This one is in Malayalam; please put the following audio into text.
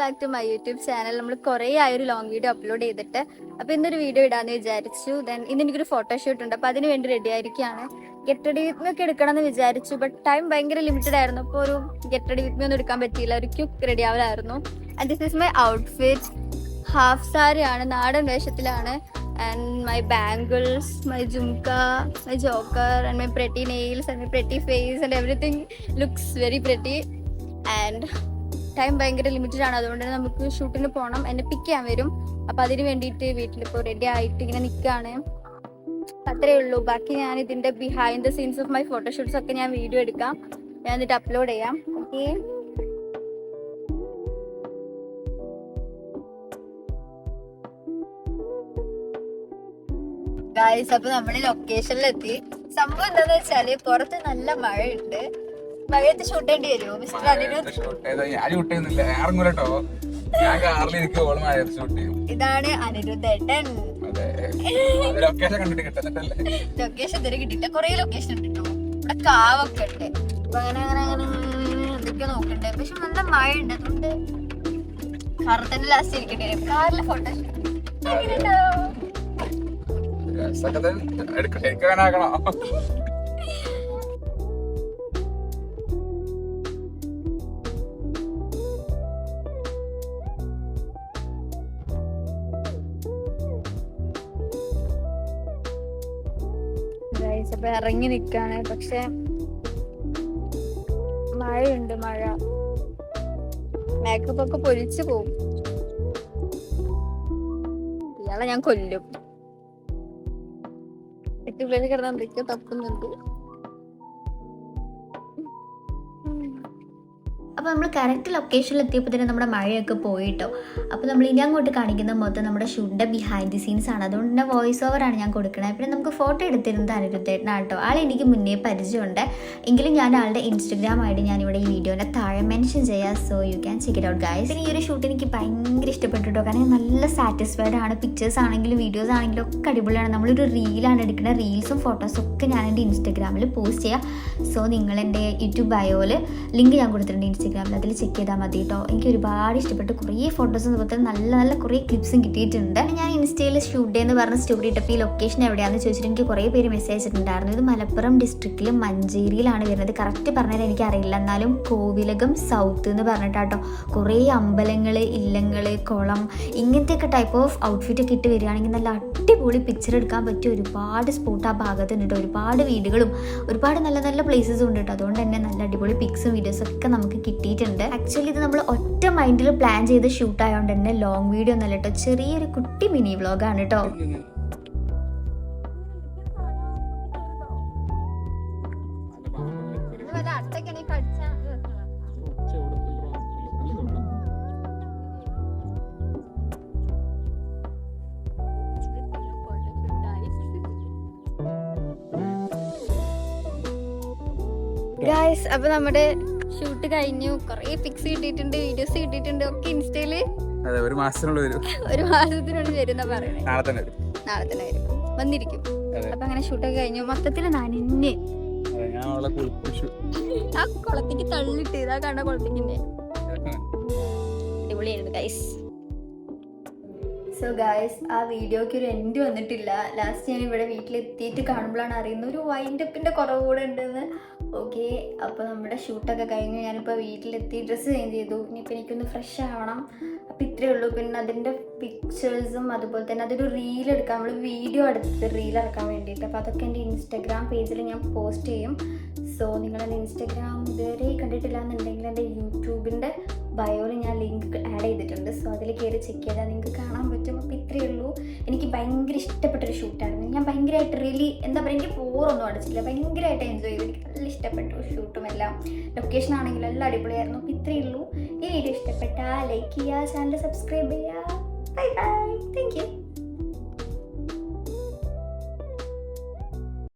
Back to my YouTube channel. നമ്മൾ കുറേ ആയൊരു ലോങ് വീഡിയോ അപ്ലോഡ് ചെയ്തിട്ട്. അപ്പോൾ ഇന്നൊരു വീഡിയോ ഇടാമെന്ന് വിചാരിച്ചു. ദെൻ ഇന്ന് എനിക്കൊരു ഫോട്ടോഷൂട്ട് ഉണ്ട്, അപ്പോൾ അതിന് വേണ്ടി റെഡി ആയിരിക്കുകയാണ്. ഗെറ്റ് റെഡി വിത്ത് മീ ഒക്കെ എടുക്കണമെന്ന് വിചാരിച്ചു, ബട്ട് ടൈം ഭയങ്കര ലിമിറ്റഡ് ആയിരുന്നു. അപ്പോൾ ഒരു ഗെറ്റ് റെഡി വിത്ത് മീ ഒന്നും എടുക്കാൻ പറ്റിയില്ല, ഒരു ക്യുക്ക് റെഡി ആവലായിരുന്നു. And this is my outfit. Half സാരിയാണ്, നാടൻ വേഷത്തിലാണ്. And my bangles, my jhumka, my joker, and my pretty nails and my pretty face and everything looks very pretty. And time ഭയങ്കര ലിമിറ്റഡ് ആണ്, അതുകൊണ്ട് തന്നെ നമുക്ക് ഷൂട്ടിന് പോകണം. എന്നെ പിക്ക് ചെയ്യാൻ വരും. അപ്പം അതിന് വേണ്ടിയിട്ട് വീട്ടിലിപ്പോൾ റെഡി ആയിട്ട് ഇങ്ങനെ നിൽക്കുകയാണ്. അത്രയേ ഉള്ളൂ. ബാക്കി ഞാൻ ഇതിൻ്റെ behind the scenes of my photoshoots ഒക്കെ ഞാൻ വീഡിയോ എടുക്കാം, ഞാൻ എന്നിട്ട് അപ്ലോഡ് ചെയ്യാം. ഓക്കെ, ഗായ്സ്, അപ്പൊ നമ്മള് ലൊക്കേഷനിലെത്തി. സംഭവം എന്താന്ന് വെച്ചാല് പുറത്ത് നല്ല മഴയുണ്ട്. മഴയത്ത് ഷൂട്ട് ചെയ്യേണ്ടി വരുമോ മിസ്റ്റർ അനിരുദ്ധ്? ഇതാണ് അനിരുദ്ധ് ഏട്ടൻ. ലൊക്കേഷൻ ഇതുവരെ കിട്ടിയില്ല, കൊറേ ലൊക്കേഷൻ ഉണ്ട് കേട്ടോ. ഇവിടെ കാവൊക്കെ ഉണ്ട്, അപ്പൊ അങ്ങനെ അങ്ങനെ അങ്ങനെ ഇതൊക്കെ നോക്കണ്ടേ. പക്ഷെ നല്ല മഴ ഉണ്ട്, അതുകൊണ്ട് കാറിൽ തന്നെ ലാസ്റ്റ് ഇരിക്കേണ്ടി വരും. കാറിലെ ഫോട്ടോഷൂട്ട് എങ്ങനെയുണ്ടാവും? അപ്പൊ ഇറങ്ങി നിക്കാണ്, പക്ഷെ മഴയുണ്ട്. മഴ മേക്കപ്പ് ഒക്കെ പൊലിച്ചു പോവും. ഇയാളെ ഞാൻ കൊല്ലും. എട്ടുപേര് കിടന്ന് എന്തൊക്കെയോ തപ്പുന്നുണ്ട്. അപ്പോൾ നമ്മൾ കറക്റ്റ് ലൊക്കേഷനിൽ എത്തിയപ്പോൾ തന്നെ നമ്മുടെ മഴയൊക്കെ പോയിട്ടോ. അപ്പോൾ നമ്മൾ ഇനി അങ്ങോട്ട് കാണിക്കുന്ന മൊത്തം നമ്മുടെ ഷൂട്ടിൻ്റെ ബിഹൈൻഡ് ദി സീൻസ് ആണ്, അതുകൊണ്ട് തന്നെ വോയിസ് ഓവറാണ് ഞാൻ കൊടുക്കുന്നത്. പിന്നെ നമുക്ക് ഫോട്ടോ എടുത്തിരുന്നത് അനിരുദ്ധേട്ടനാണ് കേട്ടോ. ആൾ എനിക്ക് മുന്നേ പരിചയമുണ്ട്, എങ്കിലും ഞാൻ ആളുടെ ഇൻസ്റ്റഗ്രാം ആയിട്ട് ഞാനിവിടെ ഈ വീഡിയോൻ്റെ താഴെ മെൻഷൻ ചെയ്യാം. So you can check it out guys. പിന്നെ ഈ ഒരു ഷൂട്ട് എനിക്ക് ഭയങ്കര ഇഷ്ടപ്പെട്ടു കേട്ടോ, കാരണം നല്ല സാറ്റിസ്ഫൈഡ് ആണ്. പിക്ചേഴ്സ് ആണെങ്കിലും വീഡിയോസ് ആണെങ്കിലും ഒക്കെ അടിപൊളിയാണ്. നമ്മളൊരു റീലാണ് എടുക്കുന്നത്, റീൽസും ഫോട്ടോസും ഒക്കെ ഞാൻ എൻ്റെ ഇൻസ്റ്റഗ്രാമിൽ പോസ്റ്റ് ചെയ്യാം. സോ നിങ്ങൾ എൻ്റെ യൂട്യൂബ് ബയോയിൽ ലിങ്ക് ഞാൻ കൊടുത്തിട്ടുണ്ട് ഇൻസ്റ്റഗ്രാമിൽ, അതിൽ ചെക്ക് ചെയ്താൽ മതി കേട്ടോ. എനിക്ക് ഒരുപാട് ഇഷ്ടപ്പെട്ടു. കുറേ ഫോട്ടോസും അതുപോലെ നല്ല നല്ല കുറേ ക്ലിപ്സും കിട്ടിയിട്ടുണ്ട്. ഞാൻ ഇൻസ്റ്റയിൽ ഷൂട്ട് എന്ന് പറഞ്ഞ സ്റ്റോറി ഇട്ടപ്പോൾ ഈ ലൊക്കേഷൻ എവിടെയാണെന്ന് ചോദിച്ചിട്ട് എനിക്ക് കുറേ പേര് മെസ്സേജ് അയച്ചിട്ടുണ്ടായിരുന്നു. ഇത് മലപ്പുറം ഡിസ്ട്രിക്റ്റിൽ മഞ്ചേരിയിലാണ് വരുന്നത്. കറക്റ്റ് പറഞ്ഞാൽ എനിക്കറിയില്ല, എന്നാലും കോവിലകം സൗത്ത് എന്ന് പറഞ്ഞിട്ടാട്ടോ. കുറേ അമ്പലങ്ങൾ, ഇല്ലങ്ങൾ, കുളം, ഇങ്ങനത്തെയൊക്കെ ടൈപ്പ് ഓഫ് ഔട്ട്ഫിറ്റ് ഒക്കെ ഇട്ട് വരികയാണെങ്കിൽ നല്ല അടിപൊളി പിക്ചർ എടുക്കാൻ പറ്റിയ ഒരുപാട് സ്പോട്ട് ആ ഭാഗത്ത് ഉണ്ട്. ഒരുപാട് വീടുകളും ഒരുപാട് നല്ല നല്ല പ്ലേസസും ഉണ്ട് കേട്ടോ. അതുകൊണ്ട് തന്നെ നല്ല അടിപൊളി പിക്സും വീഡിയോസും ഒക്കെ നമുക്ക് കിട്ടിയിട്ടുണ്ട്. ആക്ച്വലി ഇത് നമ്മൾ ഒറ്റ മൈൻഡിൽ പ്ലാൻ ചെയ്ത് ഷൂട്ട് ആയതുകൊണ്ട് തന്നെ ലോങ് വീഡിയോ ഒന്നല്ല കേട്ടോ, ചെറിയൊരു കുട്ടി മിനി വ്ളോഗാണ് കേട്ടോ. ഗായ്സ്, അപ്പൊ നമ്മുടെ ഷൂട്ട് കഴിഞ്ഞു. കൊറേ പിക്സ് കിട്ടിയിട്ടുണ്ട്, വീഡിയോസ് കിട്ടിയിട്ടുണ്ട്. ഒക്കെ ഇൻസ്റ്റയില് ഒരു മാസത്തിനുള്ളിൽ വരുന്ന പറയണേ. നാളെ തന്നെ വരും, വന്നിരിക്കും. അപ്പൊ അങ്ങനെ ഷൂട്ടൊക്കെ കഴിഞ്ഞു. മൊത്തത്തില് നനഞ്ഞ് ആ കുളത്തേക്ക് തള്ളിട്ട് ഇതാ കണ്ട കുളത്തേക്കിന്റെ അടിപൊളിയായിരുന്നു ഗൈസ്. സോ ഗൈസ്, ആ വീഡിയോക്ക് ഒരു എൻഡ് വന്നിട്ടില്ല. ലാസ്റ്റ് ഞാൻ ഇവിടെ വീട്ടിലെത്തിയിട്ട് കാണുമ്പോഴാണ് അറിയുന്നത് ഒരു വൈൻഡപ്പിൻ്റെ കുറവ് കൂടെ ഉണ്ടെന്ന്. ഓക്കെ, അപ്പോൾ നമ്മുടെ ഷൂട്ടൊക്കെ കഴിഞ്ഞു. ഞാനിപ്പോൾ വീട്ടിലെത്തി ഡ്രസ്സ് ചേഞ്ച് ചെയ്തു. ഇനിയിപ്പോൾ എനിക്കൊന്ന് ഫ്രഷ് ആവണം. അപ്പോൾ ഇത്രയേ ഉള്ളൂ. പിന്നെ അതിൻ്റെ പിക്ചേഴ്സും അതുപോലെ തന്നെ അതൊരു റീൽ എടുക്കാം, നമ്മൾ വീഡിയോ എടുത്തിട്ട് റീൽ ഇറക്കാൻ വേണ്ടിയിട്ട്. അപ്പോൾ അതൊക്കെ എൻ്റെ ഇൻസ്റ്റഗ്രാം പേജിൽ ഞാൻ പോസ്റ്റ് ചെയ്യും. സോ നിങ്ങളെൻ്റെ ഇൻസ്റ്റഗ്രാം ഇതുവരെ കണ്ടിട്ടില്ല എന്നുണ്ടെങ്കിൽ എൻ്റെ യൂട്യൂബിൻ്റെ ബയോയിൽ ഞാൻ ലിങ്ക് ആഡ് ചെയ്തിട്ടുണ്ട്. സോ അതിൽ കയറി ചെക്ക് ചെയ്താൽ നിങ്ങൾക്ക് കാണാൻ പറ്റും. അപ്പോൾ ഇത്രയേ ഉള്ളൂ. എനിക്ക് ഭയങ്കര ഇഷ്ടപ്പെട്ടൊരു ഷൂട്ടായിരുന്നു. ഞാൻ ഭയങ്കരമായിട്ട് റിയലി എന്താ പറയുക, എനിക്ക് ബോറൊന്നും അടിച്ചില്ല. ഭയങ്കരമായിട്ട് എൻജോയ് ചെയ്തു. എനിക്ക് നല്ല ഇഷ്ടപ്പെട്ടു ഷൂട്ടും എല്ലാം. ലൊക്കേഷൻ ആണെങ്കിലും എല്ലാം അടിപൊളിയായിരുന്നു. അപ്പോൾ ഇത്രയേ ഉള്ളൂ. ഈ വീഡിയോ ഇഷ്ടപ്പെട്ടാൽ ലൈക്ക് ചെയ്യുക, ചാനൽ സബ്സ്ക്രൈബ് ചെയ്യുക. Bye bye, thank you.